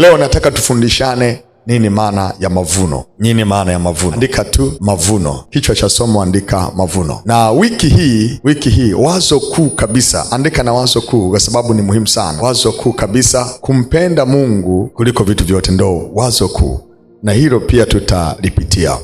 Leo nataka tufundishane nini maana ya mavuno. Nini maana ya mavuno? Andika tu mavuno. Kichwa cha somo andika mavuno. Na wiki hii wazo kuu kabisa, andika na wazo kuu kwa sababu ni muhimu sana. Wazo kuu kabisa, kumpenda Mungu kuliko vitu vyote, ndo wazo kuu. Na hilo pia tutalipitia.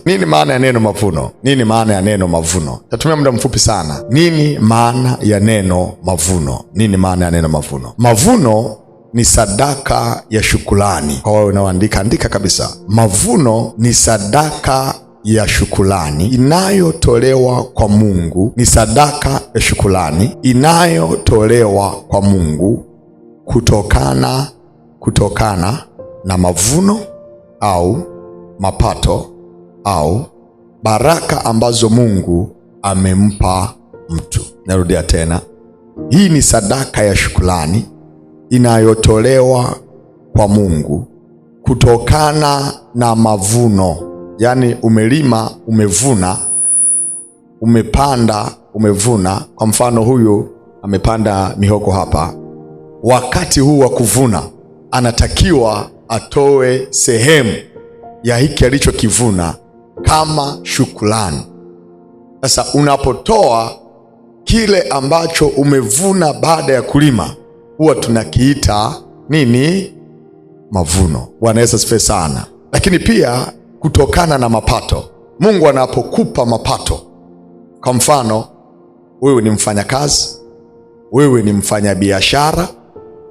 Nini maana ya neno mavuno? Nini maana ya neno mavuno? Tatumia muda mfupi sana. Nini maana ya neno mavuno? Nini maana ya neno mavuno? Mavuno ni sadaka ya shukrani. Kwa wewe unaoandika, andika kabisa. Mavuno ni sadaka ya shukrani inayotolewa kwa Mungu. Ni sadaka ya shukrani inayotolewa kwa Mungu kutokana na mavuno au mapato au baraka ambazo Mungu amempa mtu. Narudia tena. Hii ni sadaka ya shukrani inayotolewa kwa Mungu kutokana na mavuno. Yaani umelima, umevuna, umepanda, umevuna. Kwa mfano huyu amepanda mihogo hapa. Wakati huu wa kuvuna anatakiwa atoe sehemu ya hiki alichokivuna kama shukrani. Sasa unapotoa kile ambacho umevuna baada ya kulima, huwa tunakiita nini? Mavuno. Bwana Yesu asifiwe sana. Lakini pia kutokana na mapato. Mungu anapokupa mapato, kwa mfano wewe ni mfanyakazi, wewe ni mfanyabiashara,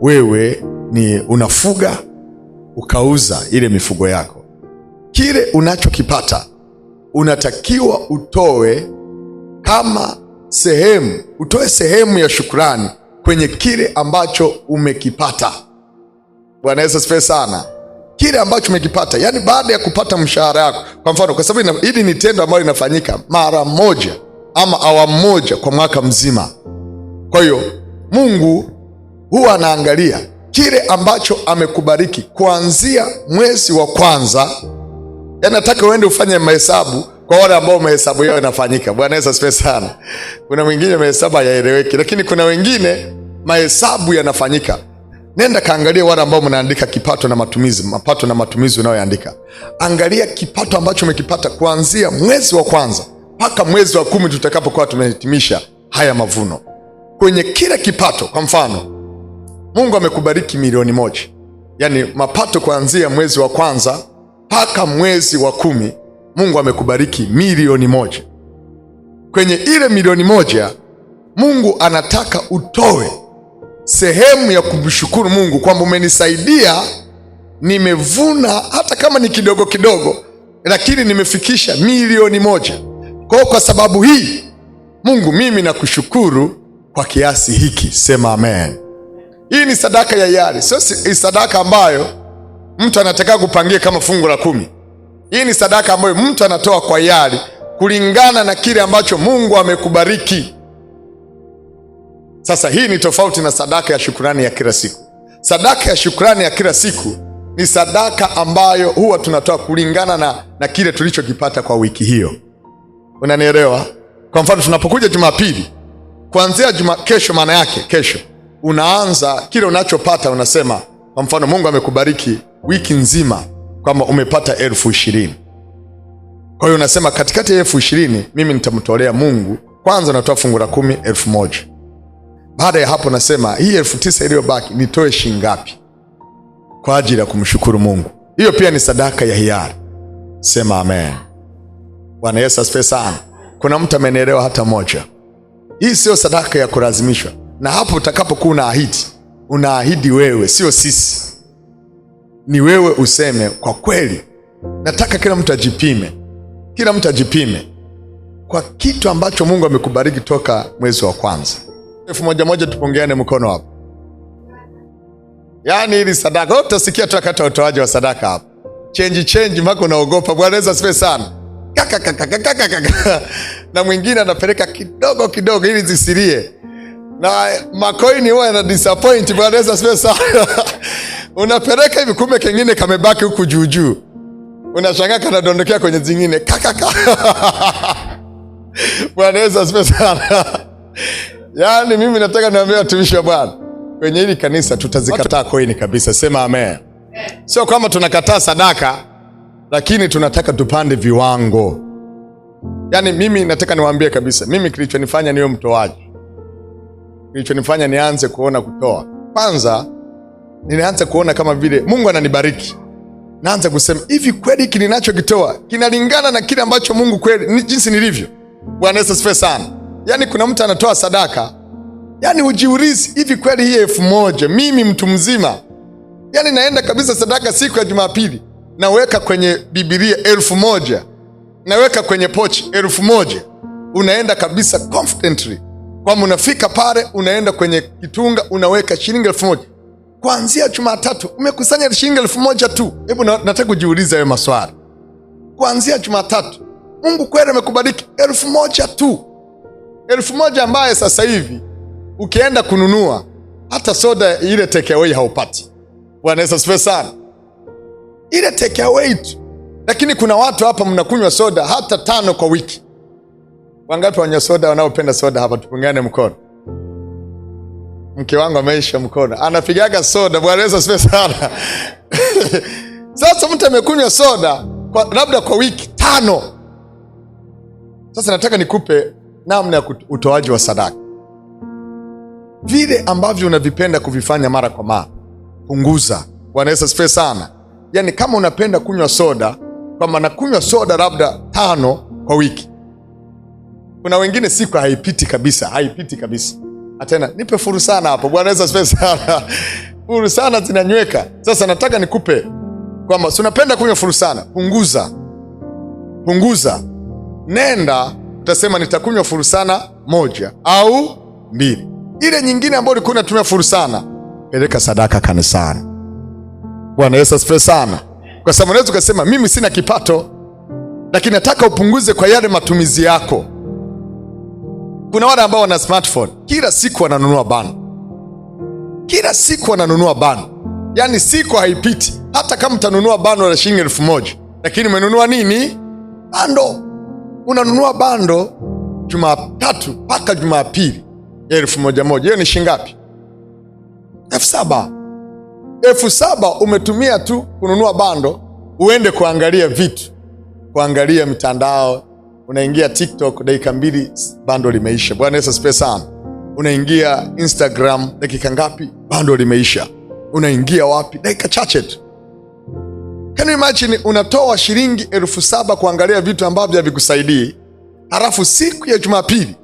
wewe ni unafuga, ukauza ile mifugo yako, kile unachokipata unatakiwa utoe kama sehemu, utoe sehemu ya shukrani kwenye kile ambacho umekipata. Bwana Yesu asifiwe sana. Kile ambacho umekipata, yani baada ya kupata mshahara yako, kwa mfano, kwa sababu hili ni tendo ambalo linafanyika mara moja ama awamu moja kwa mwaka mzima. Kwa hiyo Mungu huwa anaangalia kile ambacho amekubariki kuanzia mwezi wa kwanza. Yani nataka uende ufanye mahesabu kwa wale ambao mahesabu yao yanafanyika. Bwana Yesu asifiwe sana. Kuna mwingine mahesabu hayaeleweki, lakini kuna wengine mahesabu yanafanyika. Nenda kaangalia wale ambao mnaandika kipato na matumizi, mapato na matumizi unayoandika. Angalia kipato ambacho umekipata kuanzia mwezi wa kwanza mpaka mwezi wa 10 tutakapokuwa tumehitimisha haya mavuno. Kwenye kila kipato, kwa mfano, Mungu amekubariki milioni 1. Yani mapato kuanzia mwezi wa kwanza mpaka mwezi wa 10, Mungu amekubariki milioni 1. Kwenye ile milioni 1, Mungu anataka utoe sehemu ya kumshukuru Mungu kwamba umenisaidia, nimevuna hata kama ni kidogo kidogo, lakini nimefikisha milioni 1. Kwa sababu hii, Mungu, mimi nakushukuru kwa kiasi hiki. Sema amen. Hii ni sadaka ya hiari, sio sadaka ambayo mtu anataka kupangia kama fungu la 10. Hii ni sadaka ambayo mtu anatoa kwa hiari kulingana na kile ambacho Mungu amekubariki. Sasa hii ni tofauti na sadaka ya shukrani ya kila siku. Sadaka ya shukrani ya kila siku ni sadaka ambayo huwa tunatoa kulingana na kile tulichokipata kwa wiki hiyo. Unanielewa? Kwa mfano, tunapokuja Jumapili, kuanzia kesho, maana yake kesho unaanza kile unachopata, unasema kwa mfano Mungu amekubariki wiki nzima kama umepata 20,000. Kwa hiyo unasema katikati ya 20,000 mimi nitamtolea Mungu, kwanza natoa fungu la 10, 1,000. Baada ya hapo nasema hii 9,000 iliyobaki nitoe shilingi ngapi kwa ajili ya kumshukuru Mungu. Hiyo pia ni sadaka ya hiari. Sema amen. Bwana Yesu asifiwe sana. Kuna mtu amenielewa hata moja. Hii sio sadaka ya kulazimishwa. Na hapo utakapokuwa unaahidi wewe, sio sisi. Ni wewe useme kwa kweli nataka kila mtu ajipime. Kila mtu ajipime kwa kitu ambacho Mungu amekubariki toka mwezi wa kwanza. 1,000 tupungeane mkono hapo. Yaani hili sadaka, utasikia tu wakati utoaji wa sadaka hapo. Change mpaka unaogopa. Bwana Yesu asifiwe sana. Na mwingine anapeleka kidogo kidogo ili zisilie. Na makoini huwa yana disappoint. Bwana Yesu asifiwe sana. Unapeleka hivi, kumbe kengine kamebaki huku juu. Unashangaa kanadondokea kwenye zingine. Bwana Yesu asifiwe sana. Yaani mimi nataka niwaambie watumishi wa Bwana, kwenye hili kanisa tutazikataa coin kabisa. Sema amen. Sio kama tunakataa sadaka, lakini tunataka tupande viwango. Yaani mimi nataka niwaambie kabisa, mimi kilichonifanya niwe mtoaji, kilichonifanya nianze kuona kutoa, kwanza nilianza kuona kama vile Mungu ananibariki. Naanza kusema hivi, kweli hiki ninachokitoa kinalingana na kile ambacho Mungu kweli ni jinsi nilivyo. Bwana Yesu asifiwe sana. Yaani kuna mtu anatoa sadaka, yaani ujiulizi, hivi kweli hii 1000 mimi mtu mzima, yaani naenda kabisa sadaka siku ya Jumapili, naweka kwenye Biblia 1000, naweka kwenye pochi 1000, unaenda kabisa confidently kwamba unafika pale, unaenda kwenye kitunga, unaweka shilingi 1000. Kuanzia Jumatatu umekusanya shilingi 1000 tu. Hebu nataka kujiuliza wewe maswali. Kuanzia Jumatatu Mungu kweli amekubariki 1000 tu. 1000 ambaye sasa hivi ukienda kununua hata soda ile take away haupati. Bwana Yesu asifiwe sana. Ile take away tu. Lakini kuna watu hapa mnakunywa soda hata 5 kwa wiki. Wangapi wanywa soda wanaopenda soda hapa? Tupungane mkono. Mke wangu ameisha mkono, anapigaga soda. Bwana Yesu asifiwe sana. Sasa mtu amekunywa soda labda kwa wiki 5. Sasa nataka nikupe namna ya utoaji wa sadaka. Vile ambavyo unavipenda kuvifanya mara kwa mara, punguza. Bwana Yesu asifiwe sana. Yaani kama unapenda kunywa soda, kama nakunywa soda labda 5 kwa wiki. Kuna wengine siku haipiti kabisa, haipiti kabisa. Atena, nipe furu sana hapo. Bwana Yesu asifiwe sana. Furu sana zinanyweka. Sasa nataka nikupe kwamba si unapenda kunywa furu sana, punguza. Punguza. Nenda utasema nitakunywa furu sana 1 au 2. Ile nyingine ambayo ulikuwa unatumia furu sana, peleka sadaka kanisani. Bwana Yesu asifiwe sana. Kwa sababu unaweza kusema mimi sina kipato, lakini nataka upunguze kwa yale matumizi yako. Kuna wale ambao wana smartphone, kila siku wananunua bando. Kila siku wananunua bando. Yaani siku haipiti hata kama utanunua bando la shilingi 1000, lakini umenunua nini? Bando. Unanunua bando Jumatatu mpaka Jumapili 1000. Hiyo ni shilingi ngapi? 7000. 7000 umetumia tu kununua bando, uende kuangalia vitu, kuangalia mitandao. Unaingia TikTok dakika 2 bando limeisha. Bwana Yesu asifiwe sana. Unaingia Instagram dakika ngapi? Bando limeisha. Unaingia wapi? Dakika chache tu. Can you imagine unatoa shilingi 7000 kuangalia vitu ambavyo havikusaidii, halafu siku ya Jumapili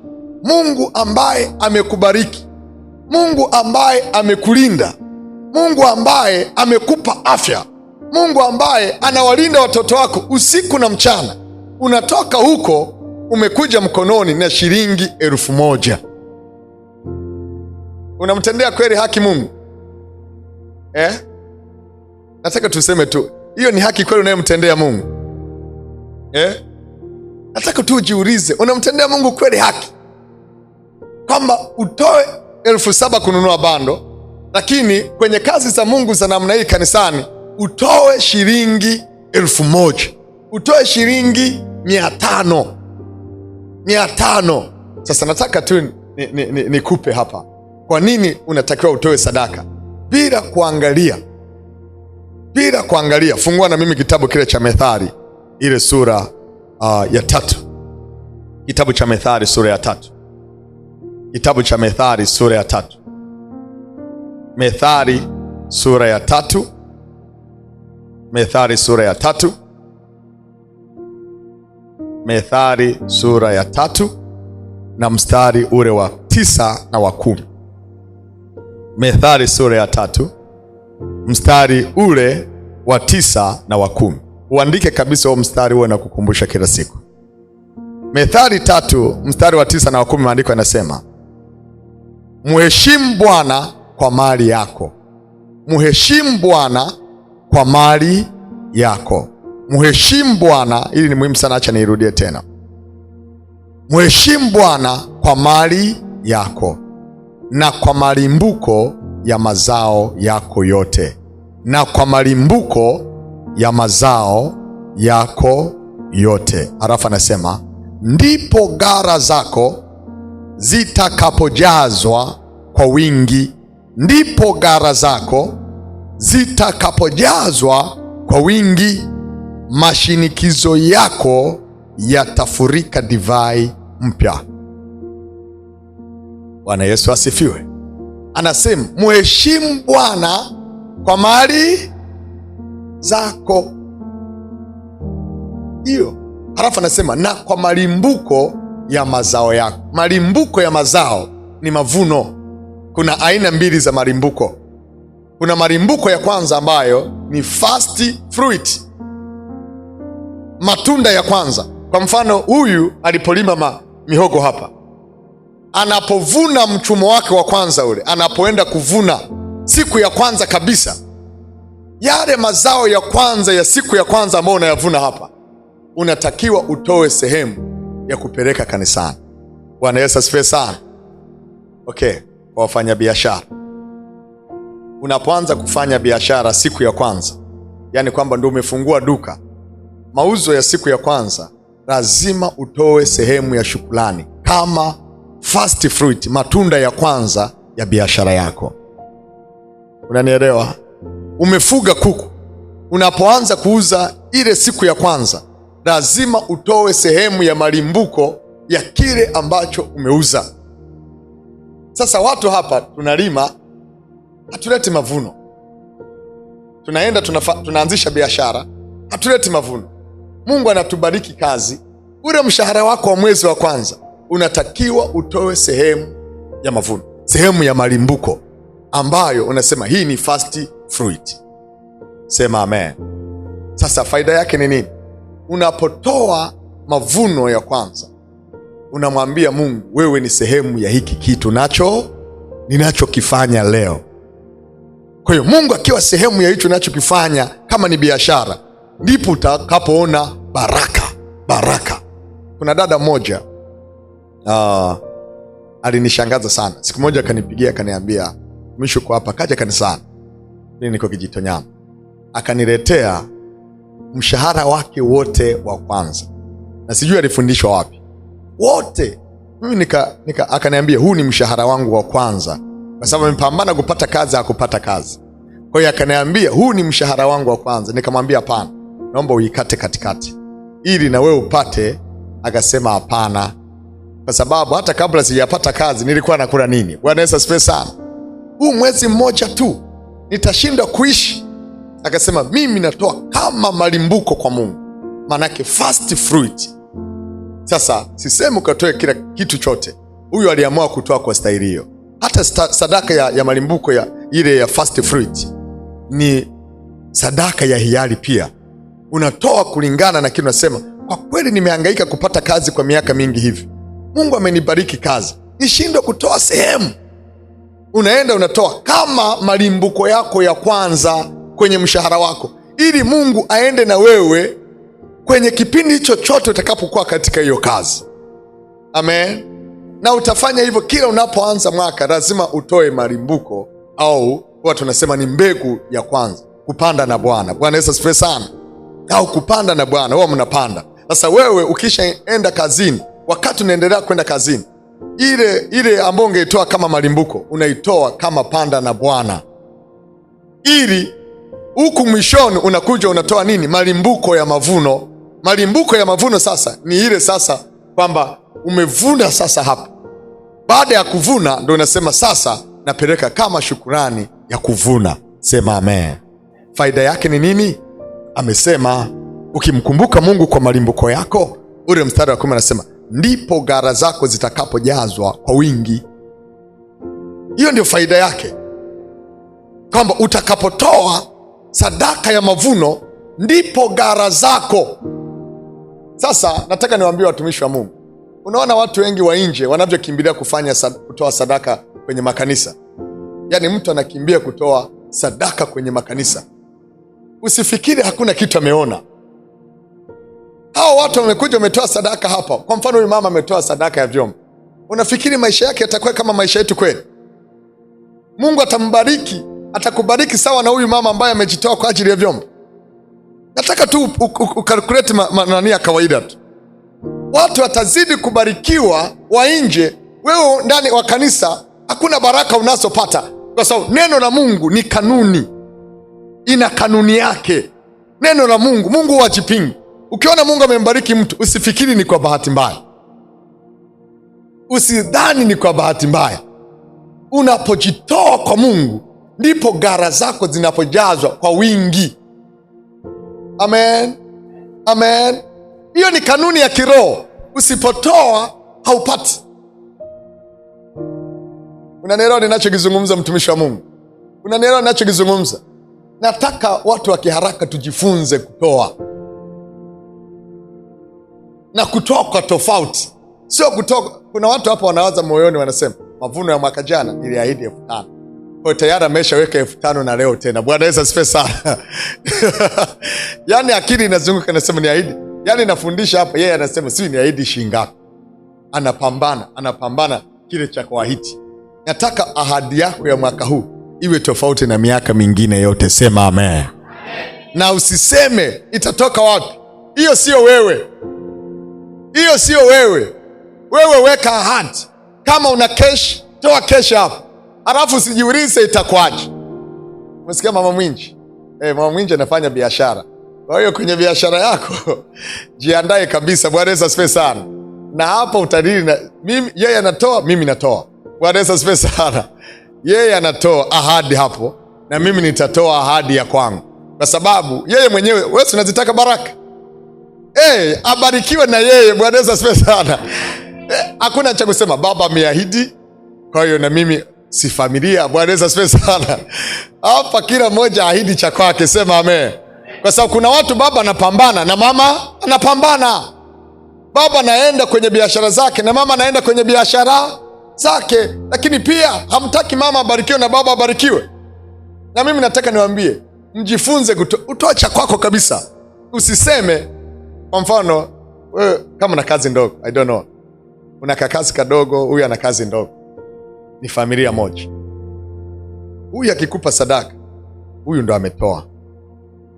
Mungu ambaye amekubariki, Mungu ambaye amekulinda, Mungu ambaye amekupa afya, Mungu ambaye anawalinda watoto wako usiku na mchana, unatoka huko umekuja mkononi na shilingi 1000. Unamtendea kweli haki Mungu? Nataka tuseme tu, hiyo ni haki kweli unayemtendea Mungu? Nataka tu ujiulize, unamtendea Mungu kweli haki? Kwamba utoe 7000 kununua bando, lakini kwenye kazi za Mungu za namna hii kanisani utoe shilingi 1000. Utoe shilingi 500. Sasa nataka tu nikupe hapa kwa nini unatakiwa utoe sadaka bila kuangalia. Bila kuangalia. Fungua na mimi kitabu kile cha Methali, ile sura ya 3. Kitabu cha Methali sura ya 3. Kitabu cha Methali sura ya 3. Methali sura ya 3. Methali sura ya 3. Methali sura ya 3 na mstari ule wa 9 na wa 10. Methali sura ya 3 mstari ule wa 9 na wa 10. Uandike kabisa huo mstari uwe na kukumbusha kila siku. Methali 3 mstari wa 9 na wa 10, maandiko yanasema, Mheshimu Bwana kwa mali yako. Mheshimu Bwana kwa mali yako. Mheshimu Bwana, hili ni muhimu sana, acha niirudie tena. Mheshimu Bwana kwa mali yako na kwa malimbuko ya mazao yako yote. Na kwa malimbuko ya mazao yako yote. Halafu anasema, ndipo gara zako zitakapojazwa kwa wingi ndipo gara zako zitakapojazwa kwa wingi, mashinikizo yako yatafurika divai mpya. Bwana Yesu asifiwe. Anasema muheshimu Bwana kwa mali zako. Hiyo. Halafu anasema na kwa malimbuko ya mazao yako. Malimbuko ya mazao ni mavuno. Kuna aina mbili za malimbuko. Kuna malimbuko ya kwanza ambayo ni first fruit, matunda ya kwanza. Kwa mfano, huyu alipolima mihogo hapa, anapovuna mchumo wake wa kwanza ule, anapoenda kuvuna siku ya kwanza kabisa, yale mazao ya kwanza ya siku ya kwanza ambayo unayavuna hapa, unatakiwa utoe sehemu ya kupeleka kanisani. Bwana Yesu asifiwe sana. Okay, kwa wafanya biashara, unapoanza kufanya biashara siku ya kwanza, yani kwamba ndio umefungua duka, mauzo ya siku ya kwanza, lazima utoe sehemu ya shukrani kama first fruit, matunda ya kwanza ya biashara yako. Unanielewa? Umefuga kuku, unapoanza kuuza ile siku ya kwanza, lazima utoe sehemu ya malimbuko ya kile ambacho umeuza. Sasa watu hapa tunalima, hatuleti mavuno. Tunaenda tunaanzisha biashara, hatuleti mavuno. Mungu anatubariki kazi, ule mshahara wako wa mwezi wa kwanza unatakiwa utoe sehemu ya mavuno, sehemu ya malimbuko ambayo unasema hii ni first fruit. Sema amen. Sasa faida yake ni nini? Unapotoa mavuno ya kwanza, unamwambia Mungu, wewe ni sehemu ya hiki kitu ninachokifanya leo. Kwa hiyo Mungu akiwa sehemu ya hicho ninachokifanya, kama ni biashara, ndipo utakapoona baraka. Kuna dada moja alinishangaza sana. Siku moja akanipigia akaniambia, mwisho kwa hapa, kaja kanisani. Mimi niko Kijitonyama. Akaniletea mshahara wake wote wa kwanza, na sijui alifundishwa wapi wote. Mimi akaniambia, huu ni mshahara wangu wa kwanza, kwa sababu nimepambana kupata kazi, hakupata kazi. Kwa hiyo akaniambia, huu ni mshahara wangu wa kwanza. Nikamwambia hapana, naomba uikate katikati ili na wewe upate. Akasema hapana, kwa sababu hata kabla sijapata kazi nilikuwa nakula nini? Bwana Yesu asifiwe sana. Huu mwezi mmoja tu nitashinda kuishi. Akasema mimi natoa kama malimbuko kwa Mungu, manake first fruit. Sasa sisemi ukatoe kila kitu chote. Huyu aliamua kutoa kwa staili hiyo. Hata sadaka ya malimbuko ya ile ya first fruit ni sadaka ya hiari pia. Unatoa kulingana na kile unasema, kwa kweli nimehangaika kupata kazi kwa miaka mingi hivi, Mungu amenibariki kazi, nishindwe kutoa sehemu. Unaenda unatoa kama malimbuko yako ya kwanza kwenye mshahara wako, ili Mungu aende na wewe kwenye kipindi chochote utakapokuwa katika hiyo kazi. Amen. Na utafanya hivyo kila unapoanza mwaka, lazima utoe malimbuko, au watu tunasema ni mbegu ya kwanza, kupanda na Bwana. Bwana Yesu asifiwe sana. Au kupanda na Bwana, wao mnapanda. Sasa wewe ukishaenda kazini, wakati unaendelea kwenda kazini, ile ambayo ungeitoa kama malimbuko, unaitoa kama panda na Bwana, ili huku mwishoni unakuja unatoa nini? Malimbuko ya mavuno. Malimbuko ya mavuno sasa ni ile sasa kwamba umevuna sasa hapa. Baada ya kuvuna ndio unasema sasa napeleka kama shukurani ya kuvuna. Sema amen. Faida yake ni nini? Amesema ukimkumbuka Mungu kwa malimbuko yako, ule mstari wa 10 anasema ndipo gara zako zitakapojazwa kwa wingi. Hiyo ndio faida yake, kwamba utakapotoa sadaka ya mavuno ndipo gara zako. Sasa nataka niwaambie watumishi wa Mungu, unaona watu wengi wa nje wanavyokimbilia kutoa sadaka kwenye makanisa. Yaani mtu anakimbia kutoa sadaka kwenye makanisa. Usifikiri hakuna kitu ameona. Hao watu wamekuja wametoa sadaka hapa. Kwa mfano huyu mama ametoa sadaka ya vyombo. Unafikiri maisha yake yatakuwa kama maisha yetu kweli? Mungu atambariki, atakubariki sawa na huyu mama ambaye amejitoa kwa ajili ya vyombo? Nataka tu ukalkuleti manani ya kawaida tu. Watu watazidi kubarikiwa wa nje, wewe ndani wa kanisa hakuna baraka unazopata. kwa sababu neno la Mungu ni kanuni, ina kanuni yake. Neno la Mungu, Mungu huwa hajipingi. Ukiona Mungu amembariki mtu, usifikiri ni kwa bahati mbaya, usidhani ni kwa bahati mbaya. Unapojitoa kwa Mungu, ndipo gara zako zinapojazwa kwa wingi. Amen, amen. Hiyo ni kanuni ya kiroho. Usipotoa haupati. Unanielewa ninachokizungumza, mtumishi wa Mungu? Unanielewa ninachokizungumza? Nataka watu wa kiharaka tujifunze kutoa, na kutoa kwa tofauti, sio kutoa. Kuna watu hapa wanawaza moyoni, wanasema mavuno ya mwaka jana niliahidi 5,000, kwa tayari ameshaweka 5,000 na leo tena. Bwana Yesu asifiwe sana. Yani akili inazunguka, nasema niahidi. Yani nafundisha hapa, yeye anasema si niahidi shilingi ngapi. Anapambana kile cha kuahidi. Nataka ahadi yako ya mwaka huu iwe tofauti na miaka mingine yote. Sema amen. Na usiseme itatoka wapi. Hiyo sio wewe, hiyo sio wewe. Wewe weka ahadi. Kama una cash, toa cash hapo, alafu usijiulize itakwaje. Umesikia Mama Mwinji? Mama Mwinji anafanya biashara. Kwa hiyo kwenye biashara yako jiandae kabisa. Bwana Yesu asifiwe sana. Na hapo utadili na mimi, yeye anatoa, mimi natoa. Bwana Yesu asifiwe sana. Yeye anatoa ahadi hapo, na mimi nitatoa ahadi ya kwangu, kwa sababu yeye mwenyewe, wewe unazitaka baraka. Abarikiwe na yeye. Bwana Yesu asifiwe sana. Hakuna cha kusema baba ameahidi, kwa hiyo na mimi si familia. Bwana Yesu asifiwe sana. Hapa kila mmoja ahidi cha kwake. Sema amen. Kwa sababu kuna watu baba anapambana na mama anapambana. Baba anaenda kwenye biashara zake na mama anaenda kwenye biashara zake, lakini pia hamtaki mama abarikiwe na baba abarikiwe. Na mimi nataka niwaambie, mjifunze kutoa cha kwako kabisa. Usiseme, kwa mfano wewe kama una kazi ndogo, I don't know, una kazi kadogo, huyu ana kazi ndogo, ni familia moja. Huyu akikupa sadaka, huyu ndo ametoa.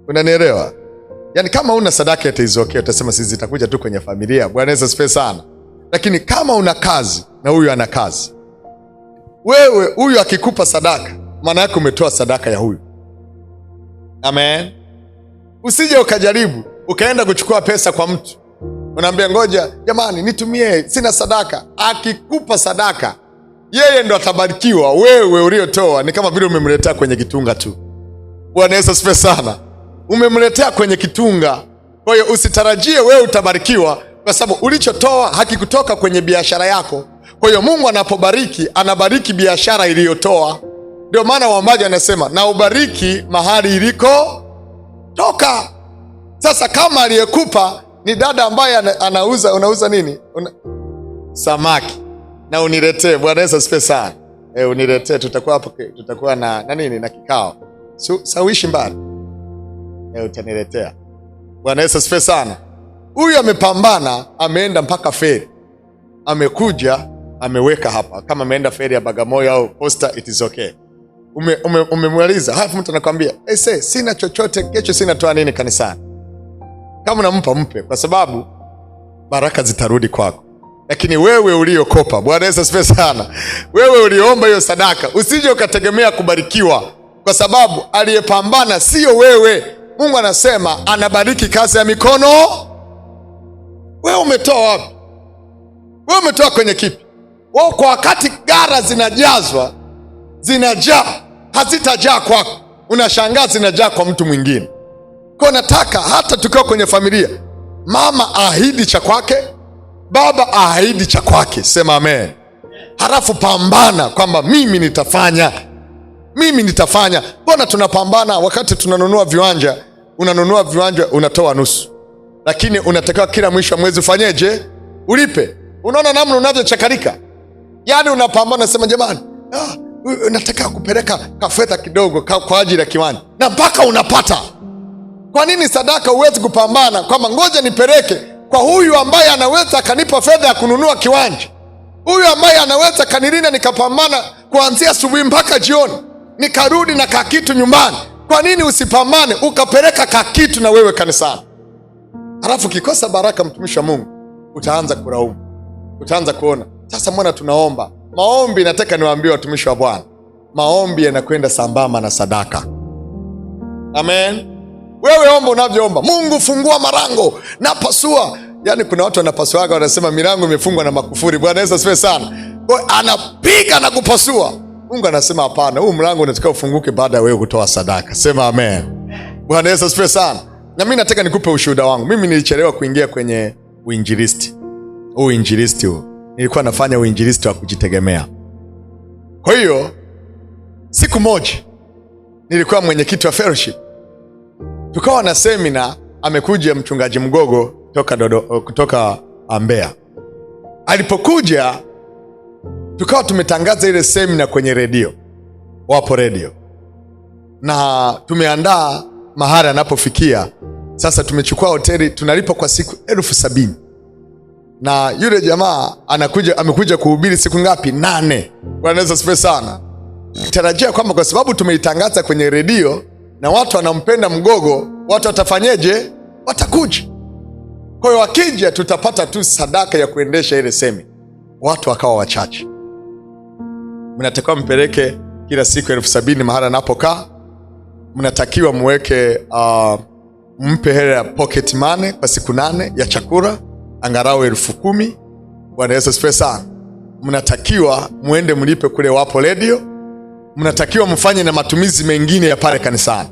Unanielewa? Yani kama una sadaka itaizokea, utasema sisi zitakuja tu kwenye familia. Bwana Yesu asifiwe sana. Lakini kama una kazi na huyu ana kazi, wewe huyu akikupa sadaka, maana yake umetoa sadaka ya huyu. Amen. Usije ukajaribu ukaenda kuchukua pesa kwa mtu, unaambia ngoja jamani nitumie, sina sadaka. Akikupa sadaka, yeye ndo atabarikiwa. Wewe uliotoa ni kama vile umemletea kwenye kitunga tu. Bwana Yesu asifiwe sana. Umemletea kwenye kitunga. Kwa hiyo usitarajie wewe utabarikiwa, kwa sababu ulichotoa hakikutoka kwenye biashara yako. Kwa hiyo Mungu anapobariki, anabariki biashara iliyotoa. Ndio maana waombaji anasema na ubariki mahali iliko toka. Sasa kama aliyekupa ni dada ambaye unauza nini? Samaki. Na uniletee. Bwana Yesu asifiwe sana. Uniletee, tutakuwa hapo, tutakuwa na nini, na kikao. Sawishi mbali. Utaniletea. Bwana Yesu asifiwe sana. Huyu amepambana, ameenda mpaka feri, amekuja, ameweka hapa. Kama ameenda feri ya Bagamoyo au Posta, it is okay. Umemwaliza, halafu mtu anakuambia sina chochote, kesho sina toa nini kanisani. Kama unampa, mpe, kwa sababu baraka zitarudi kwako. Lakini wewe uliokopa, Bwana Yesu asifiwe sana, wewe uliomba hiyo sadaka, usije ukategemea kubarikiwa, kwa sababu aliyepambana sio wewe. Mungu anasema anabariki kazi ya mikono. Wewe umetoa wapi? Wewe umetoa kwenye kipi? Wewe kwa wakati gara zinajazwa, zinajaa, hazitajaa kwako, unashangaa zinajaa kwa mtu mwingine. Kwa nataka hata tukiwa kwenye familia, mama ahidi cha kwake, baba ahidi cha kwake. Sema amen. Halafu pambana kwamba mimi nitafanya. Mbona tunapambana wakati tunanunua viwanja? Unanunua viwanja unatoa nusu, lakini unatakiwa kila mwisho wa mwezi ufanyeje? Ulipe. Unaona namna unavyochakarika? Yani unapambana, sema jamani, nataka kupeleka kafedha kidogo kwa ajili ya kiwanja, na mpaka unapata. Kwa nini sadaka uwezi kupambana kwamba ngoja nipeleke kwa huyu ambaye anaweza akanipa fedha ya kununua kiwanja, huyu ambaye anaweza kanilinda nikapambana kuanzia asubuhi mpaka jioni, nikarudi na kakitu nyumbani? Kwa nini usipambane ukapeleka kakitu na wewe kanisani? Halafu kikosa baraka, mtumishi wa Mungu, utaanza kulaumu, utaanza kuona sasa mbona tunaomba. Maombi, nataka niwaambie watumishi wa Bwana, maombi yanakwenda sambamba na sadaka. Amen. Wewe omba unavyoomba. Mungu fungua marango, napasua. Yaani kuna watu wanapasuaga wanasema milango imefungwa na makufuri. Bwana Yesu asifiwe sana. Kwa anapiga na kupasua. Mungu anasema hapana, huu mlango unataka ufunguke baada ya wewe kutoa sadaka. Sema amen. Bwana Yesu asifiwe sana. Na mimi nataka nikupe ushuhuda wangu. Mimi nilichelewa kuingia kwenye uinjilisti. Uinjilisti huu. Nilikuwa nafanya uinjilisti wa kujitegemea. Kwa hiyo siku moja nilikuwa mwenyekiti wa fellowship. Tukawa na semina, amekuja mchungaji Mgogo kutoka Mbeya. Alipokuja tukawa tumetangaza ile semina kwenye redio. Wapo redio. Na tumeandaa mahali anapofikia. Sasa tumechukua hoteli, tunalipa kwa siku 70,000. Na yule jamaa amekuja kuhubiri siku ngapi? 8. Bwana Yesu asifiwe sana. Tarajia kwamba kwa sababu tumeitangaza kwenye redio na watu wanampenda Mgogo, watu watafanyeje? Watakuja. Kwa hiyo wakija tutapata tu sadaka ya kuendesha ile semina. Watu wakawa wachache. Mnatakiwa mpeleke kila siku 70,000 mahali anapokaa. Mnatakiwa muweke mpe hela ya pocket money kwa siku 8 ya chakula, angalau 10,000. Bwana Yesu asifiwe sana. Mnatakiwa muende mlipe kule Wapo Radio. Mnatakiwa mfanye na matumizi mengine ya pale kanisani.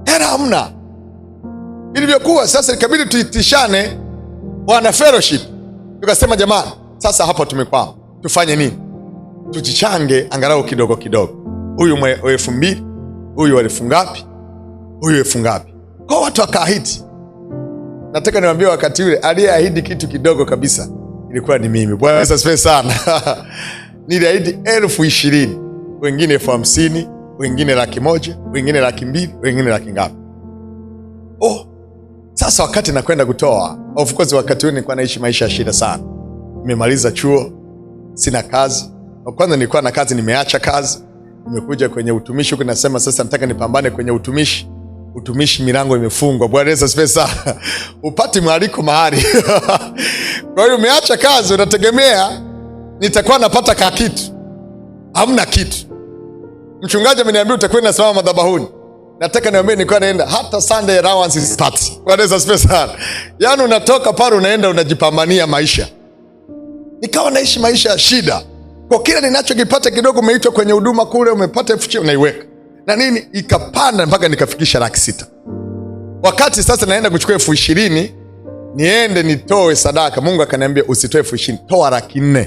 Hela hamna. Ilivyokuwa sasa ikabidi tuitishane wana fellowship. Tukasema jamani, sasa hapo tumekwama. Tufanye nini? Tujichange angalau kidogo kidogo. Huyu 2,000, huyu 1,000 ngapi? Huyu 1,000 ngapi? Kwa watu wakaahidi. Nataka niwaambie wakati ule aliyeahidi kitu kidogo kabisa ilikuwa ni mimi. Bwana Yesu asifiwe sana. Niliahidi 20,000, wengine 50,000, wengine 100,000, wengine 200,000, wengine 100,000 ngapi. Sasa wakati nakwenda kutoa, of course wakati ule nilikuwa naishi maisha ya shida sana. Nimemaliza chuo, sina kazi. Kwanza nilikuwa na kazi, nimeacha kazi. Nimekuja kwenye utumishi huko, nasema sasa nataka nipambane kwenye utumishi. Utumishi milango imefungwa. Bwana Yesu asifiwe sana. Upati mwaliko mahali. Kwa hiyo umeacha kazi, unategemea nitakuwa napata kitu. Hamna kitu. Mchungaji ameniambia utakwenda nasimama madhabahuni. Nataka niambie nilikuwa naenda hata Sunday allowance sipati. Bwana Yesu asifiwe sana. Yaani unatoka pale unaenda unajipambania maisha. Nikawa naishi maisha ya shida. Kwa kila ninachokipata kidogo, umeitwa kwenye huduma kule, umepata 1,000 unaiweka. Na nini ikapanda mpaka nikafikisha 600,000. Wakati sasa naenda kuchukua 20,000 niende nitoe sadaka, Mungu akaniambia usitoe 20,000, toa 400,000.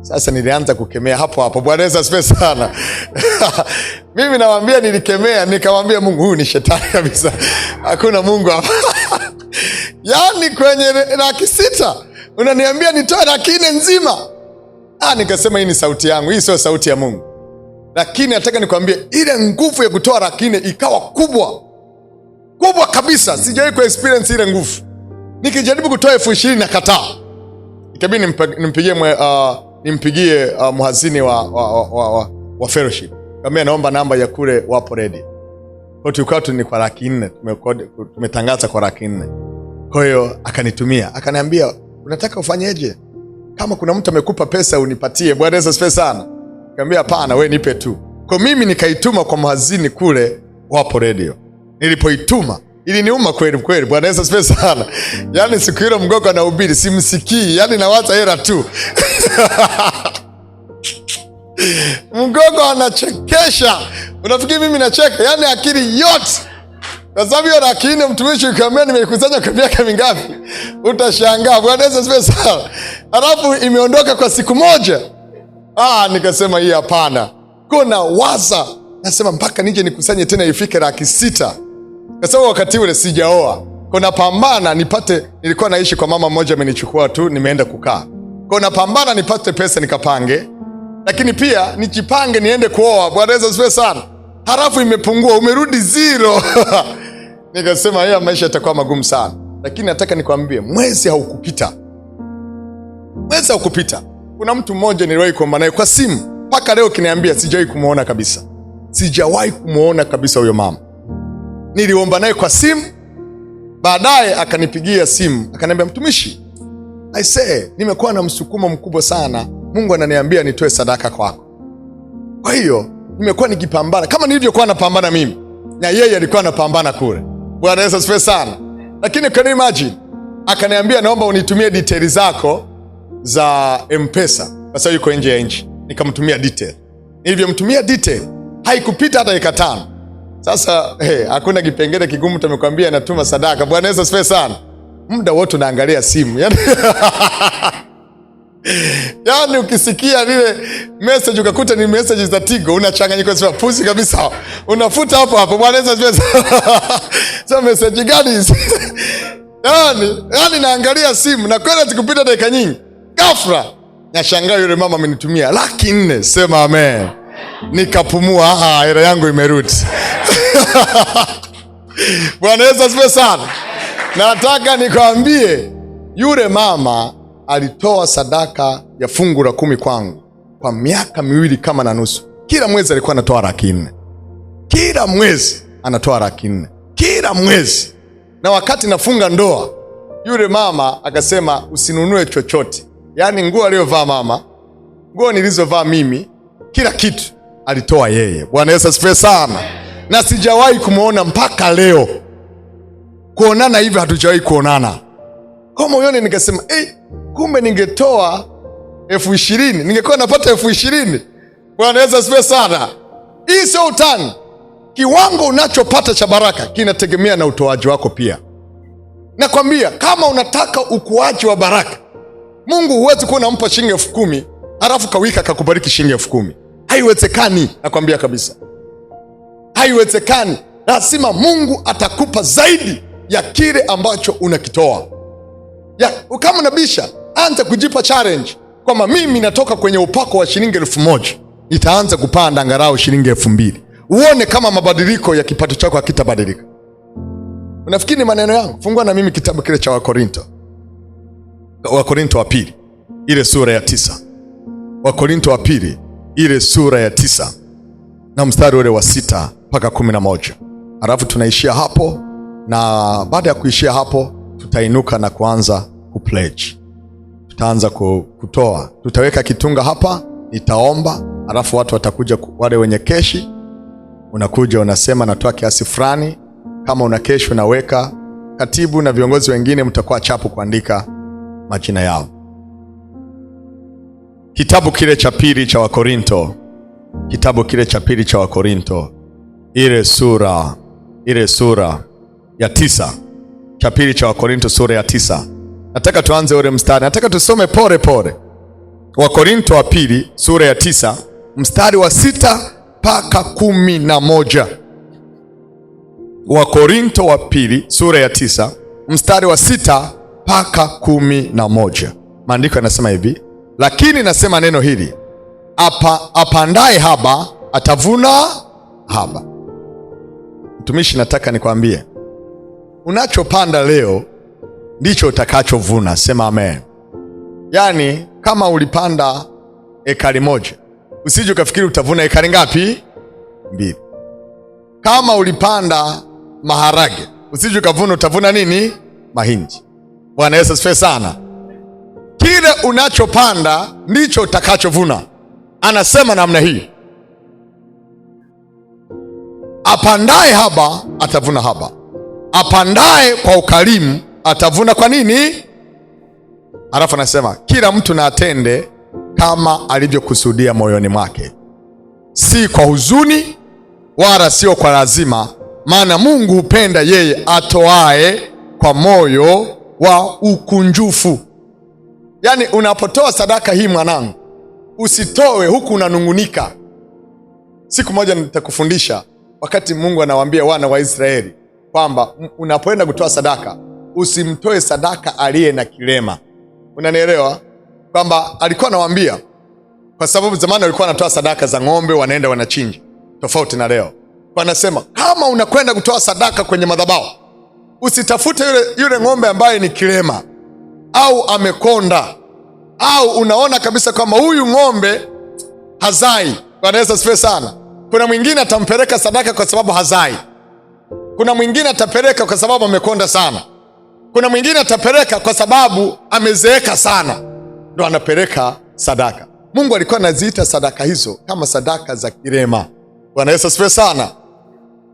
Sasa nilianza kukemea hapo. Bwana Yesu asifiwe sana. Mimi nawaambia nilikemea, nikamwambia Mungu, huyu ni shetani kabisa. Hakuna Mungu hapa. Yaani kwenye 600,000 unaniambia nitoe 400,000 nzima. Nikasema hii ni sauti yangu, hii sio sauti ya Mungu. Lakini nataka nikwambie ile nguvu ya kutoa 400,000 ikawa kubwa. Kubwa kabisa. Sijawahi ku experience ile nguvu. Nikijaribu kutoa 20,000 nakataa. Ikabidi nimpigie mhazini wa fellowship. Kama naomba namba ya kule Wapo Radio. Kwa tulikuwa ni kwa 400,000, tumetangaza kwa 400,000. Kwa hiyo akanitumia, akaniambia unataka ufanyeje? Kama kuna mtu amekupa pesa unipatie. Bwana Yesu asifiwe sana. Nikamwambia hapana, wewe nipe tu. Kwa mimi nikaituma kwa mhazini kule Wapo Radio. Nilipoituma iliniuma kweli kweli. Bwana Yesu asifiwe sana. Yaani siku ile Mgogo anahubiri simsikii, yaani nawaza hela tu. Mgogo anachekesha. Unafikiri mimi nacheka? Yaani akili yote. Kwa sababu hiyo 400,000 mtumishi ukiambia nimekusanya kwa miaka mingapi? Utashangaa. Bwana Yesu asifiwe sana. Alafu imeondoka kwa siku moja. Nikasema hii hapana. Kuna waza. Nasema mpaka nije nikusanye tena ifike 600,000. Kwa sababu wakati ule sijaoa. Kuna pambana nipate, nilikuwa naishi kwa mama mmoja amenichukua tu, nimeenda kukaa. Kuna pambana nipate pesa nikapange. Lakini pia nijipange niende kuoa. Bwana Yesu asifiwe sana. Halafu imepungua, umerudi 0. Nikasema haya maisha yatakuwa magumu sana. Lakini nataka nikwambie mwezi haukupita. Mwezi haukupita. Kuna mtu mmoja niliwahi kuomba naye kwa simu. Mpaka leo kiniambia sijawahi kumuona kabisa. Sijawahi kumuona kabisa huyo mama. Niliomba naye kwa simu. Baadaye akanipigia simu. Akaniambia mtumishi, I say, nimekuwa na msukumo mkubwa sana. Mungu ananiambia nitoe sadaka kwako. Kwa hiyo nimekuwa nikipambana kama nilivyokuwa napambana mimi, na yeye alikuwa anapambana kule. Bwana Yesu asifiwe sana. Lakini can you imagine, akaniambia naomba unitumie details zako za M-Pesa kwa sababu yuko nje ya nchi. Nikamtumia detail. Nilivyomtumia detail haikupita hata dakika 5. Sasa hakuna kipengele kigumu tumekwambia natuma sadaka. Bwana Yesu asifiwe sana. Muda wote unaangalia simu. Yaani ukisikia lile message ukakuta ni message za Tigo, unachanganyika sasa pusi kabisa. Unafuta hapo hapo. Bwana Yesu asifiwe sana. Sasa message gani hizi? Yaani naangalia simu na kwenda tukupita dakika nyingi. Ghafla nashangaa yule mama amenitumia 400,000. Sema amen. Nikapumua, hela yangu imerudi. Bwana Yesu asifiwe sana. Nataka nikwambie yule mama alitoa sadaka ya fungu la 10 kwangu kwa miaka 2 kama na nusu. Kila mwezi alikuwa anatoa 400,000. Kila mwezi anatoa 400,000. Kila mwezi. Na wakati nafunga ndoa, yule mama akasema usinunue chochote. Yaani nguo aliyovaa mama, nguo nilizovaa mimi, kila kitu alitoa yeye. Bwana Yesu asifiwe sana. Na sijawahi kumuona mpaka leo. Kuonana hivi hatujawahi kuonana. Kwa moyoni nikasema, kumbe ningetoa 20,000, ningekuwa napata 20,000. Bwana Yesu asifiwe sana. Hii sio utani. Kiwango unachopata cha baraka kinategemea na utoaji wako pia. Nakwambia kama unataka ukuaji wa baraka, Mungu huwezi kuwa unampa shilingi 10,000 halafu kawika akakubariki shilingi 10,000. Haiwezekani, nakwambia kabisa. Haiwezekani. Lazima Mungu atakupa zaidi ya kile ambacho unakitoa. Kama unabisha, anza kujipa challenge kwamba mimi natoka kwenye upako wa shilingi 1,000, nitaanza kupanda angalau shilingi 2,000. Uone kama mabadiliko ya kipato chako hakitabadilika. Unafikiri maneno yangu? Fungua na mimi kitabu kile cha Wakorinto wa pili, ile sura ya 9. Wakorinto wa pili, ile sura ya 9 na mstari ule wa 6 mpaka 11. Alafu tunaishia hapo, na baada ya kuishia hapo tutainuka na kuanza kupledge. Tutaanza kutoa. Tutaweka kitunga hapa, nitaomba, alafu watu watakuja, wale wenye keshi unakuja unasema natoa kiasi fulani. Kama una keshi unaweka, katibu na viongozi wengine mtakuwa chapu kuandika majina yao. Kitabu kile cha pili cha Wakorinto, ile sura ya 9, cha pili cha Wakorinto sura ya 9. Nataka tuanze ule mstari. Nataka tusome pole pole. Wakorinto wa pili sura ya 9 mstari wa 6 mpaka 11. Wakorinto wa pili sura ya 9 mstari wa 6 mpaka 11. Maandiko yanasema hivi, lakini nasema neno hili, apandaye haba atavuna haba. Mtumishi, nataka nikwambie, unachopanda leo ndicho utakachovuna. Sema amen. Yaani kama ulipanda ekari 1, usije ukafikiri utavuna ekari ngapi? 2. Kama ulipanda maharage, usije ukavuna utavuna nini? Mahindi. Bwana Yesu asifiwe sana. Kile unachopanda ndicho utakachovuna. Anasema namna hii, apandaye haba atavuna haba, apandaye kwa ukarimu atavuna kwa nini? Alafu anasema kila mtu na atende kama alivyokusudia moyoni mwake, si kwa huzuni wala sio kwa lazima, maana Mungu hupenda yeye atoae kwa moyo wa ukunjufu. Yaani unapotoa sadaka hii, mwanangu, usitoe huku unanungunika. Siku moja nitakufundisha, wakati Mungu anawaambia wana wa Israeli kwamba unapoenda kutoa sadaka, usimtoe sadaka aliye na kilema. Unanielewa? Kwamba alikuwa anawaambia, kwa sababu zamani walikuwa wanatoa sadaka za ng'ombe, wanaenda wanachinja, tofauti na leo. Wanasema kama unakwenda kutoa sadaka kwenye madhabahu, usitafute yule ng'ombe ambaye ni kilema au amekonda, au unaona kabisa kama huyu ng'ombe hazai. Bwana Yesu asifiwe sana. Kuna mwingine atampeleka sadaka kwa sababu hazai. Kuna mwingine atapeleka kwa sababu amekonda sana. Kuna mwingine atapeleka kwa sababu amezeeka sana, ndo anapeleka sadaka. Mungu alikuwa anaziita sadaka hizo kama sadaka za kirema. Bwana Yesu asifiwe sana.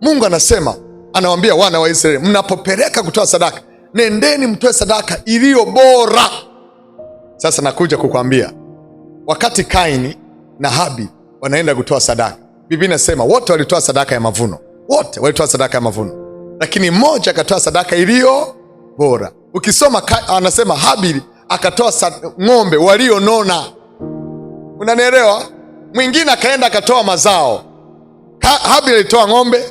Mungu anasema, anawaambia wana wa Israeli, mnapopeleka kutoa sadaka, nendeni mtoe sadaka iliyo bora. Sasa nakuja kukwambia, wakati Kaini na Habili wanaenda kutoa sadaka, Biblia inasema wote walitoa sadaka ya mavuno. Wote walitoa sadaka ya mavuno, lakini mmoja akatoa sadaka iliyo bora. Ukisoma anasema Habili akatoa ng'ombe walionona. Unanielewa? Mwingine akaenda akatoa mazao. Habili alitoa ng'ombe,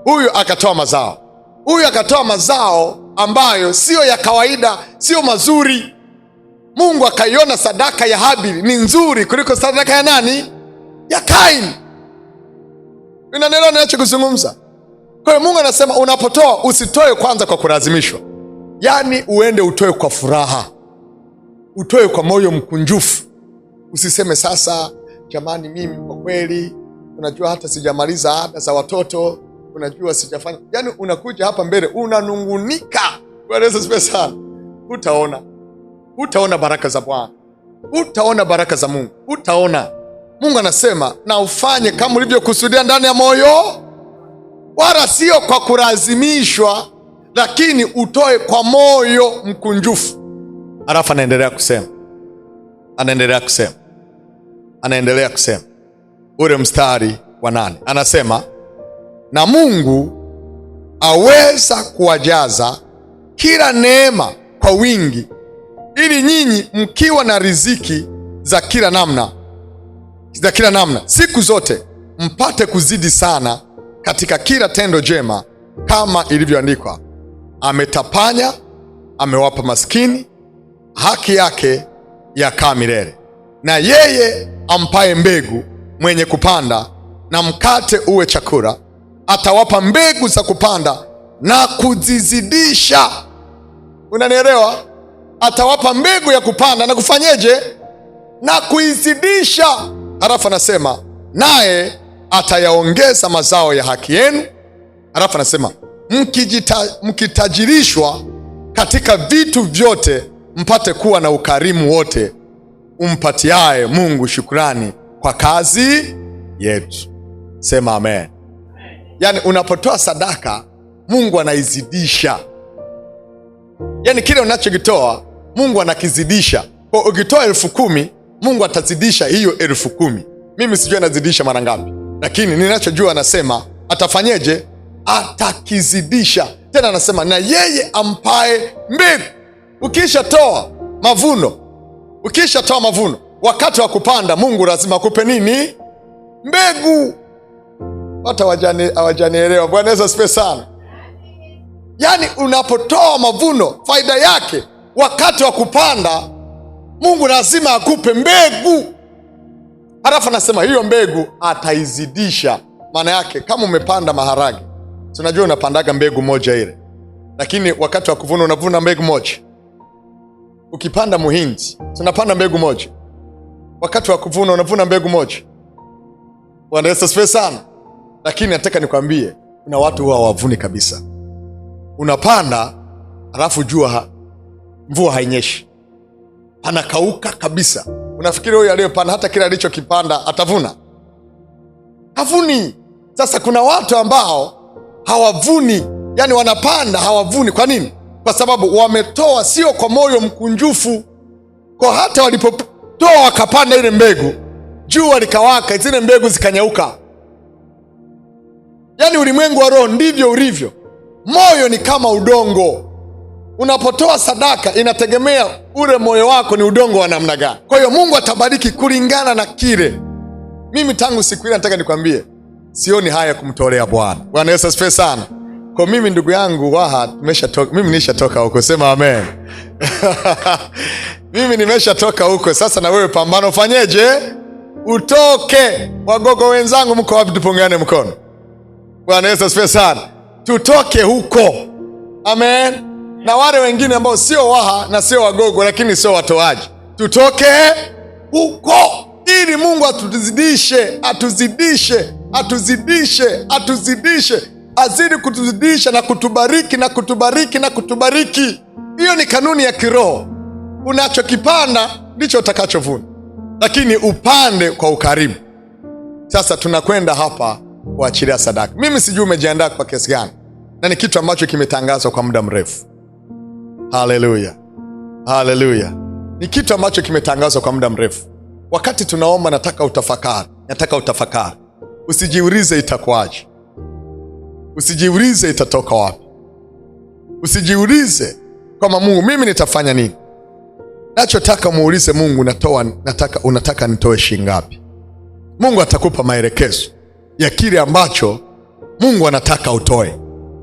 huyu akatoa mazao. Huyu akatoa mazao ambayo sio ya kawaida, sio mazuri. Mungu akaiona sadaka ya Habili ni nzuri kuliko sadaka ya nani? Ya Kaini. Unanielewa ninachokuzungumza? Kwa hiyo Mungu anasema unapotoa usitoe kwanza kwa kulazimishwa. Yaani uende utoe kwa furaha. Utoe kwa moyo mkunjufu. Usiseme sasa, jamani mimi kwa kweli unajua hata sijamaliza ada za watoto, unajua sijafanya. Yaani unakuja hapa mbele unanungunika. Bwana Yesu asifiwe sana. Utaona baraka za Bwana. Utaona baraka za Mungu. Utaona. Mungu anasema na ufanye kama ulivyokusudia ndani ya moyo, wala sio kwa kulazimishwa, lakini utoe kwa moyo mkunjufu. Alafu anaendelea kusema ule mstari wa 8 anasema, na Mungu aweza kuwajaza kila neema kwa wingi, ili nyinyi mkiwa na riziki za kila namna siku zote mpate kuzidi sana katika kila tendo jema, kama ilivyoandikwa, ametapanya, amewapa maskini, haki yake yakaa milele. Na yeye ampaye mbegu mwenye kupanda na mkate uwe chakula, atawapa mbegu za kupanda na kuzizidisha. Unanielewa? Atawapa mbegu ya kupanda na kufanyeje? Na kuizidisha. Halafu anasema naye atayaongeza mazao ya haki yenu. Halafu anasema mkitajirishwa katika vitu vyote, mpate kuwa na ukarimu wote, umpatiaye Mungu shukrani kwa kazi yetu. Sema amen. Yaani unapotoa sadaka, Mungu anaizidisha. Yaani kile unachokitoa Mungu anakizidisha. Kwa ukitoa 10,000, Mungu atazidisha hiyo 10,000. Mimi sijui anazidisha mara ngapi, lakini ninachojua anasema atafanyeje? Atakizidisha. Tena anasema na yeye ampaye mbegu. Ukishatoa mavuno, wakati wa kupanda Mungu lazima akupe nini? Mbegu. Hata hawajanielewa. Bwana Yesu asifiwe sana. Yaani unapotoa mavuno, faida yake wakati wa kupanda Mungu lazima akupe mbegu. Halafu anasema hiyo mbegu ataizidisha. Maana yake kama umepanda maharage, tunajua unapandaga mbegu moja ile, lakini wakati wa kuvuna unavuna mbegu moja. Ukipanda muhindi, tunapanda mbegu moja, wakati wa kuvuna unavuna mbegu moja. Bwana Yesu asifiwe sana. Lakini nataka nikwambie, kuna watu huwa hawavuni kabisa. Unapanda alafu jua mvua hainyeshi, anakauka kabisa. Unafikiri huyo aliyopanda hata kile alichokipanda atavuna? Havuni. Sasa kuna watu ambao hawavuni, yani wanapanda hawavuni. Kwa nini? Kwa sababu wametoa sio kwa moyo mkunjufu. Kwa hata walipotoa wakapanda ile mbegu, jua likawaka, zile mbegu zikanyauka. Yani ulimwengu wa roho ndivyo ulivyo. Moyo ni kama udongo. Unapotoa sadaka inategemea ule moyo wako ni udongo wa namna gani. Kwa hiyo Mungu atabariki kulingana na kile. Mimi tangu siku ile nataka nikwambie, sioni haya kumtolea Bwana. Bwana Yesu asifiwe sana. Kwa mimi ndugu yangu Waha, mimi nishatoka huko. Sema amen. Mimi nimeshatoka huko. Sasa na wewe pambano, fanyeje? Utoke. Wagogo wenzangu mko wapi? Tupongane mkono. Bwana Yesu asifiwe sana. Tutoke huko. Amen. Na wale wengine ambao sio Waha na sio wagogo lakini sio watoaji, tutoke huko ili Mungu atuzidishe, azidi kutuzidisha na kutubariki. Hiyo ni kanuni ya kiroho. Unachokipanda ndicho utakachovuna, lakini upande kwa ukarimu. Sasa tunakwenda hapa kuachilia sadaka. Mimi sijui umejiandaa kwa kiasi gani, na ni kitu ambacho kimetangazwa kwa muda mrefu. Haleluya, haleluya! Ni kitu ambacho kimetangazwa kwa muda mrefu. Wakati tunaomba, nataka utafakari. Usijiulize itakuwaje, usijiulize itatoka wapi, usijiulize kama Mungu, mimi nitafanya nini. Nachotaka muulize Mungu, unataka nitoe shilingi ngapi? Mungu atakupa maelekezo ya kile ambacho Mungu anataka utoe.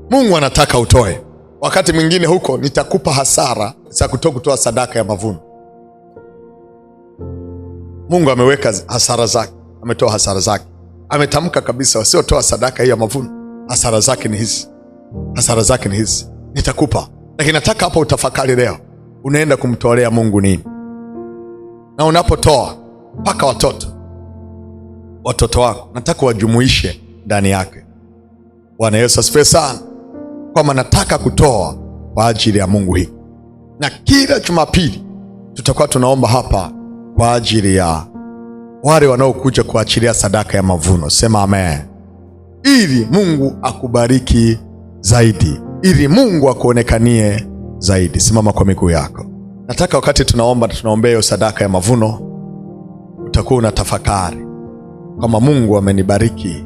Mungu anataka utoe. Wakati mwingine huko nitakupa hasara za kutoa sadaka ya mavuno. Mungu ameweka hasara zake, ametoa hasara zake. Ametamka kabisa, wasiotoa sadaka hii ya mavuno, hasara zake ni hizi. Hasara zake ni hizi. Nitakupa. Lakini nataka hapa utafakari leo, unaenda kumtolea Mungu nini? Na unapotoa, mpaka watoto wako nataka wajumuishe ndani yake. Bwana Yesu asifiwe sana. Kwamba nataka kutoa kwa ajili ya Mungu hii. Na kila Jumapili tutakuwa tunaomba hapa kwa ajili ya wale wanaokuja kuachilia sadaka ya mavuno. Sema amen. Ili Mungu akubariki zaidi, ili Mungu akuonekanie zaidi. Simama kwa miguu yako. Nataka wakati tunaombea hiyo sadaka ya mavuno, utakuwa unatafakari kama Mungu amenibariki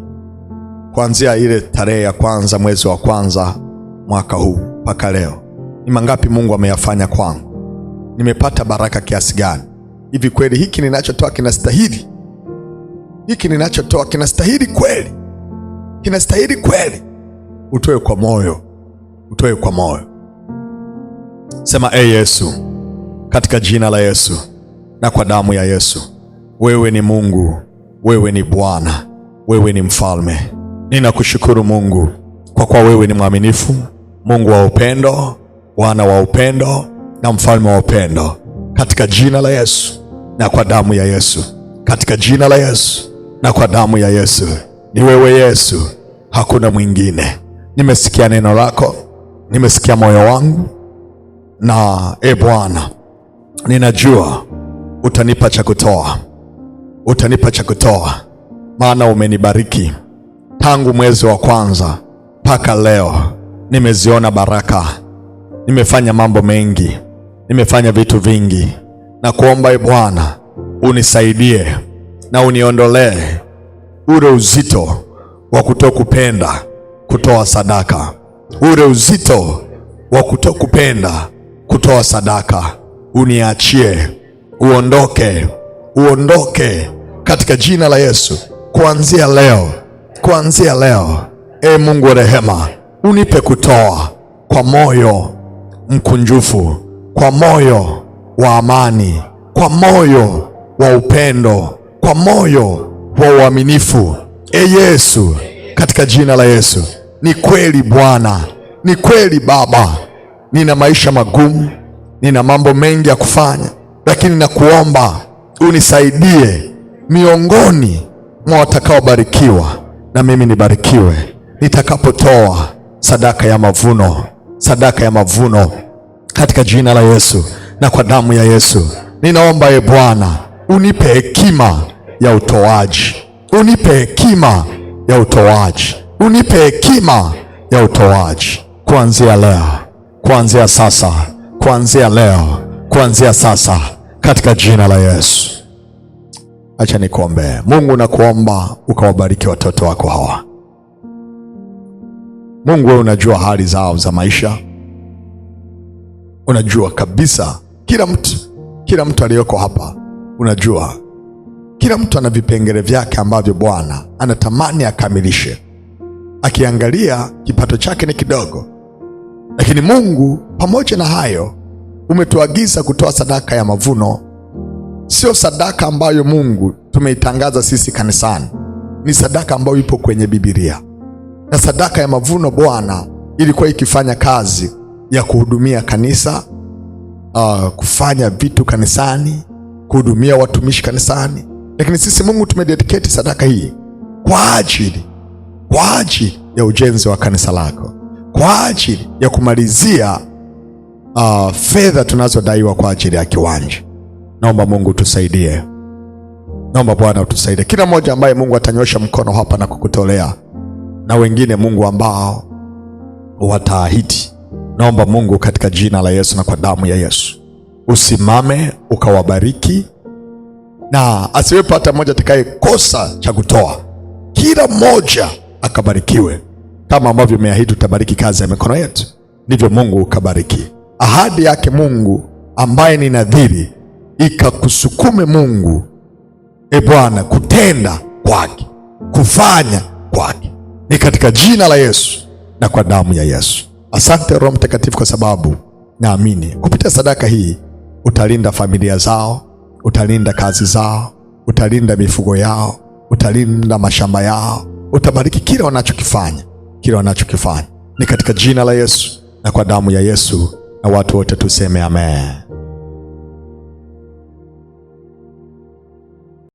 kuanzia ile tarehe ya kwanza mwezi wa kwanza mwaka huu mpaka leo. Ni mangapi Mungu ameyafanya kwangu? Nimepata baraka kiasi gani? Hivi kweli hiki ninachotoa kinastahili? Hiki ninachotoa kinastahili kweli? Kinastahili kweli? Utoe kwa moyo. Utoe kwa moyo. Sema, Yesu, katika jina la Yesu na kwa damu ya Yesu, wewe ni Mungu, wewe ni Bwana, wewe ni mfalme. Ninakushukuru Mungu kwa kuwa wewe ni mwaminifu, Mungu wa upendo, Bwana wa upendo na mfalme wa upendo. Katika jina la Yesu na kwa damu ya Yesu, katika jina la Yesu na kwa damu ya Yesu. Ni wewe Yesu, hakuna mwingine. Nimesikia neno lako, nimesikia moyo wangu, na Bwana, ninajua utanipa cha kutoa. Utanipa cha kutoa, maana umenibariki tangu mwezi wa kwanza mpaka leo. Nimeziona baraka, nimefanya mambo mengi, nimefanya vitu vingi. Na kuomba Bwana unisaidie na uniondolee ule uzito wa kutokupenda kutoa sadaka, ule uzito wa kutokupenda kutoa sadaka. Uniachie, uondoke katika jina la Yesu. Kuanzia leo, Mungu wa rehema, unipe kutoa kwa moyo mkunjufu, kwa moyo wa amani, kwa moyo wa upendo, kwa moyo wa uaminifu. Yesu, katika jina la Yesu. Ni kweli Bwana, ni kweli Baba, nina maisha magumu, nina mambo mengi ya kufanya, lakini nakuomba unisaidie miongoni mwa watakaobarikiwa, na mimi nibarikiwe nitakapotoa sadaka ya mavuno katika jina la Yesu na kwa damu ya Yesu. Ninaomba Bwana unipe hekima ya utoaji, unipe hekima ya utoaji, unipe hekima ya utoaji kuanzia leo, kuanzia sasa, kuanzia leo, kuanzia sasa, katika jina la Yesu. Acha nikuombee. Mungu, nakuomba ukawabariki watoto wako hawa. Mungu, wewe unajua hali zao za maisha, unajua kabisa kila mtu aliyoko hapa. Unajua kila mtu ana vipengele vyake ambavyo Bwana anatamani akamilishe. Akiangalia kipato chake ni kidogo, lakini Mungu, pamoja na hayo, umetuagiza kutoa sadaka ya mavuno. Sio sadaka ambayo Mungu tumeitangaza sisi kanisani, ni sadaka ambayo ipo kwenye Biblia. Na sadaka ya mavuno Bwana ilikuwa ikifanya kazi ya kuhudumia kanisa, kufanya vitu kanisani, kuhudumia watumishi kanisani. Lakini sisi Mungu tumededicate sadaka hii kwa ajili ya ujenzi wa kanisa lako, kwa ajili ya kumalizia fedha tunazodaiwa kwa ajili ya kiwanja. Naomba Mungu tusaidie. Naomba Bwana utusaidie. Kila mmoja ambaye Mungu atanyosha mkono hapa na kukutolea, na wengine Mungu ambao wataahidi, naomba Mungu katika jina la Yesu na kwa damu ya Yesu usimame ukawabariki, na asiwepo hata mmoja atakayekosa cha kutoa. Kila mmoja akabarikiwe kama ambavyo umeahidi utabariki kazi ya mikono yetu, ndivyo Mungu ukabariki. Ahadi yake Mungu ambaye ni nadhiri ikakusukume Mungu, Bwana, kutenda kwake, kufanya kwake, ni katika jina la Yesu na kwa damu ya Yesu. Asante Roho Mtakatifu, kwa sababu naamini kupitia sadaka hii utalinda familia zao, utalinda kazi zao, utalinda mifugo yao, utalinda mashamba yao, utabariki kila wanachokifanya, kila wanachokifanya, ni katika jina la Yesu na kwa damu ya Yesu, na watu wote tuseme amen.